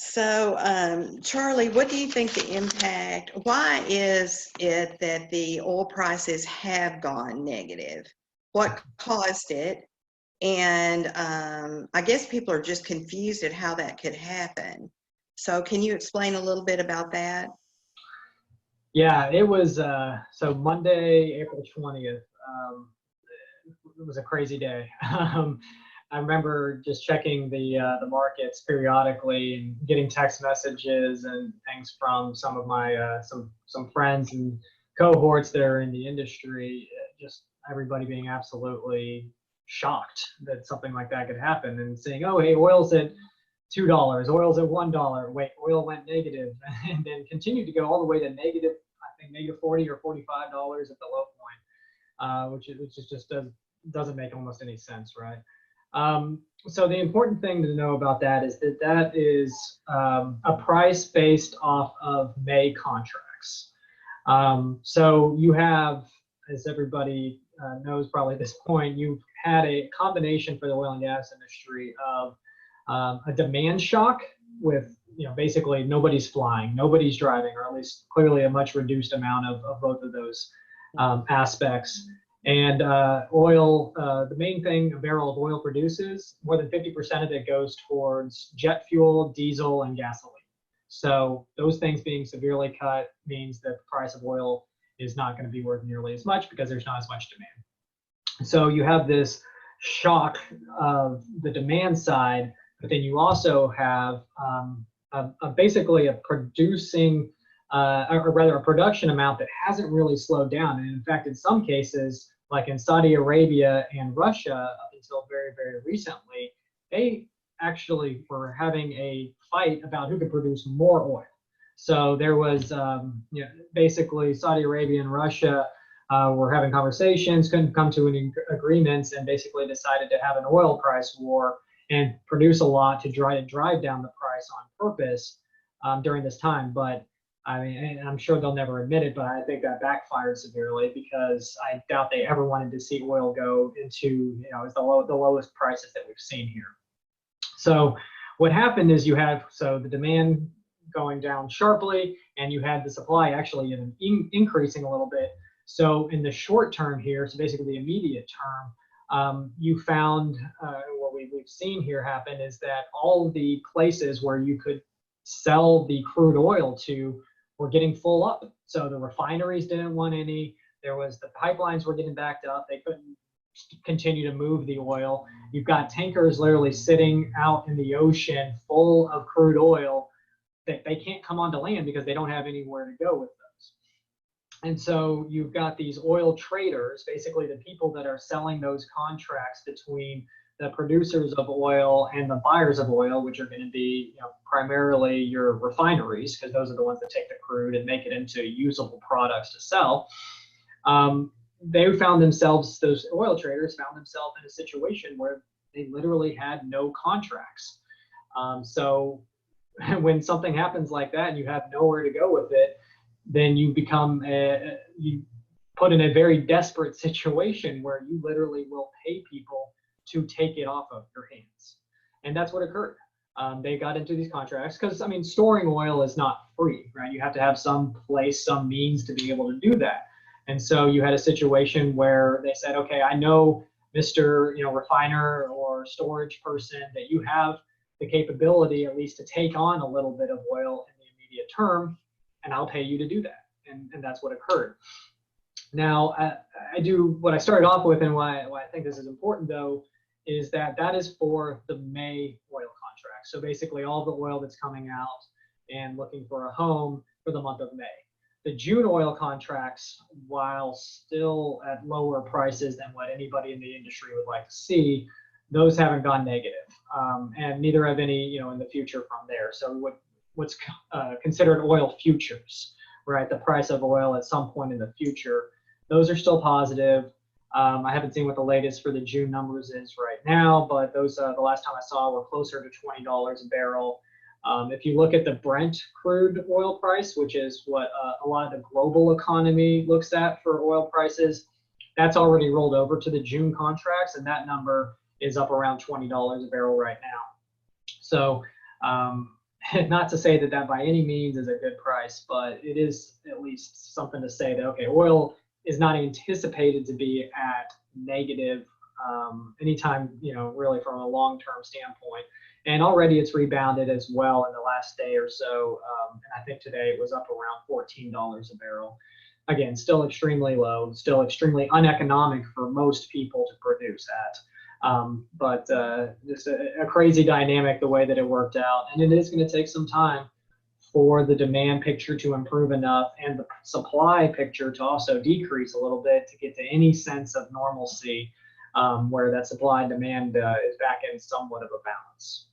So, Charlie, what do you think the impact, why is it that the oil prices have gone negative? What caused it? And I guess people are just confused at how that could happen. So can you explain a little bit about that? Yeah, it was so Monday, April 20th. It was a crazy day. I remember just checking the markets periodically and getting text messages and things from some of my some friends and cohorts that are in the industry. Just everybody being absolutely shocked that something like that could happen, and saying, "Oh, hey, oil's at $2, oil's at $1. Wait, oil went negative," and then continued to go all the way to negative. I think negative $40 or $45 at the low point, which is just doesn't make almost any sense, right? So the important thing to know about that is that that is a price based off of May contracts. So you have, as everybody knows probably at this point, you've had a combination for the oil and gas industry of a demand shock with, basically nobody's flying, nobody's driving, or at least clearly a much reduced amount of both of those aspects. And oil, the main thing a barrel of oil produces, more than 50% of it goes towards jet fuel, diesel, and gasoline. So those things being severely cut means that the price of oil is not going to be worth nearly as much because there's not as much demand. So you have this shock of the demand side, but then you also have basically a producing, or rather a production amount that hasn't really slowed down. And in fact, in some cases, like in Saudi Arabia and Russia, up until very, very recently, they actually were having a fight about who could produce more oil. So there was, basically Saudi Arabia and Russia were having conversations, couldn't come to an agreement, and basically decided to have an oil price war and produce a lot to try to drive down the price on purpose during this time. But I mean, and I'm sure they'll never admit it, but I think that backfired severely because I doubt they ever wanted to see oil go into, as the lowest prices that we've seen here. So what happened is you have, so the demand going down sharply, and you had the supply actually increasing a little bit. So in the short term here, so basically the immediate term, you found what we've seen here happen is that all the places where you could sell the crude oil to were getting full up. So the refineries didn't want any. There was the pipelines were getting backed up. They couldn't continue to move the oil. You've got tankers literally sitting out in the ocean full of crude oil that they can't come onto land because they don't have anywhere to go with those. And so you've got these oil traders, basically the people that are selling those contracts between the producers of oil and the buyers of oil, which are going to be primarily your refineries, because those are the ones that take the crude and make it into usable products to sell. They found themselves, those oil traders found themselves in a situation where they literally had no contracts. So when something happens like that and you have nowhere to go with it, then you become you put in a very desperate situation where you literally will pay people to take it off of your hands. And that's what occurred. They got into these contracts because, I mean, storing oil is not free, right? You have to have some place, some means to be able to do that. And so you had a situation where they said, okay, I know, Mr. refiner or storage person, that you have the capability at least to take on a little bit of oil in the immediate term, and I'll pay you to do that. And that's what occurred. Now, I do what I started off with, and why I think this is important, though, is that is for the May oil contract. So basically all the oil that's coming out and looking for a home for the month of May. The June oil contracts, while still at lower prices than what anybody in the industry would like to see, those haven't gone negative, and neither have any, in the future from there. So what's considered oil futures, right? The price of oil at some point in the future, those are still positive. I haven't seen what the latest for the June numbers is right now, but those the last time I saw were closer to $20 a barrel. If you look at the Brent crude oil price, which is what a lot of the global economy looks at for oil prices, that's already rolled over to the June contracts, and that number is up around $20 a barrel right now. So not to say that that by any means is a good price, but it is at least something to say that, okay, oil is not anticipated to be at negative anytime, really from a long-term standpoint. And already it's rebounded as well in the last day or so. And I think today it was up around $14 a barrel. Again, still extremely low, still extremely uneconomic for most people to produce at. But just a crazy dynamic the way that it worked out. And it is going to take some time for the demand picture to improve enough and the supply picture to also decrease a little bit to get to any sense of normalcy, where that supply and demand is back in somewhat of a balance.